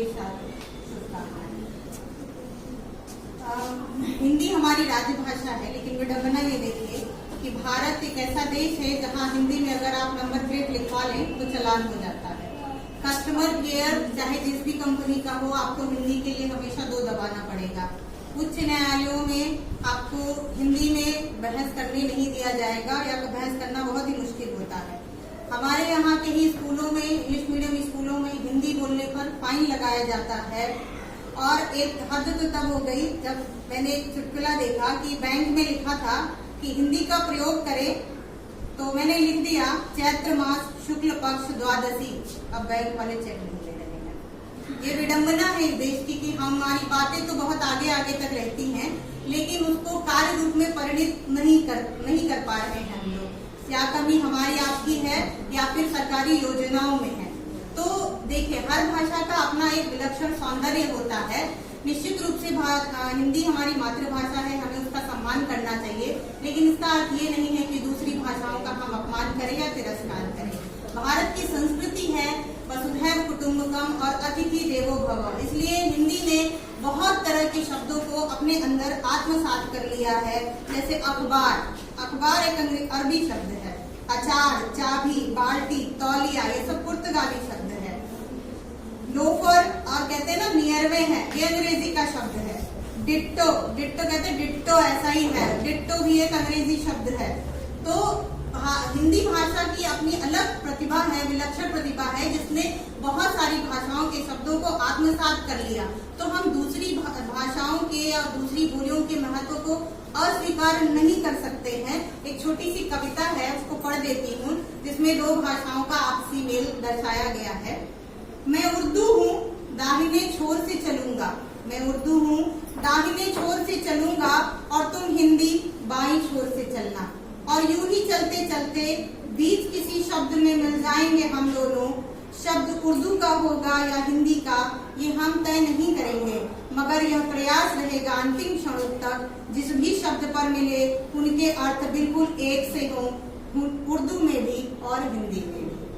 ढेर सारी शुभकामनाएं। हिंदी हमारी राजभाषा है, लेकिन विडंबना ये देखिए कि भारत एक ऐसा देश है जहां हिंदी में अगर आप नंबर प्लेट लिखवा लें तो चालान हो जाता है। कस्टमर केयर चाहे जिस भी कंपनी का हो, आपको हिंदी के लिए हमेशा 2 दबाना पड़ेगा। उच्च न्यायालयों में आपको हिंदी में बहस करने नहीं दिया जाएगा या बहस करना बहुत ही मुश्किल होता है। हमारे यहाँ के ही स्कूलों में, इंग्लिश मीडियम स्कूलों में हिंदी बोलने पर फाइन लगाया जाता है। और एक हद तो तब हो गई जब मैंने एक चुटकुला देखा कि बैंक में लिखा था कि हिंदी का प्रयोग करें, तो मैंने लिख दिया चैत्र मास शुक्ल पक्ष द्वादशी। अब बैंक वाले चेक नहीं ले रहे हैं। ये विडंबना है इस देश की कि हमारी बातें तो बहुत आगे आगे तक रहती हैं, लेकिन उसको कार्य रूप में परिणित नहीं कर पा रहे हैं हम लोग। या कमी हमारी आपकी है या फिर सरकारी योजनाओं में है। तो देखिए, हर भाषा का अपना एक विलक्षण सौंदर्य होता है। निश्चित रूप से हिंदी हमारी मातृभाषा है, हमें उसका सम्मान करना चाहिए, लेकिन इसका अर्थ ये नहीं है कि दूसरी भाषाओं का हम अपमान करें या तिरस्कार करें। भारत की संस्कृति है वसुधैव कुटुंबकम और अतिथि देवो भव। इसलिए हिंदी ने बहुत तरह के शब्दों को अपने अंदर आत्मसात कर लिया है। जैसे अखबार एक अरबी शब्द है। अचार, चाबी, बाल्टी, तौलिया, ये सब पुर्तगाली शब्द है। लोफर और कहते हैं ना नियरवे है, ये अंग्रेजी का शब्द है। डिट्टो कहते हैं डिट्टो ऐसा ही है, डिट्टो भी एक अंग्रेजी शब्द है। तो हिंदी भाषा की अपनी अलग प्रतिभा है, विलक्षण प्रतिभा है, जिसने बहुत सारी भाषाओं के शब्दों को आत्मसात कर लिया। तो हम दूसरी भाषाओं के और दूसरी बोलियों के महत्व को अस्वीकार नहीं कर सकते हैं। एक छोटी सी कविता है, उसको पढ़ देती हूँ, जिसमें 2 भाषाओं का आपसी मेल दर्शाया गया है। मैं उर्दू हूँ, दाहिने छोर से चलूंगा। मैं उर्दू हूँ, दाहिने छोर से चलूंगा और तुम हिंदी बाईं छोर से चलना। और यूं ही चलते चलते बीच किसी शब्द में मिल जाएंगे हम दोनों। शब्द उर्दू का होगा या हिंदी का, ये हम तय नहीं करेंगे, मगर यह प्रयास रहेगा अंतिम क्षणों तक जिस भी शब्द पर मिले उनके अर्थ बिल्कुल एक से हों, उर्दू में भी और हिंदी में भी।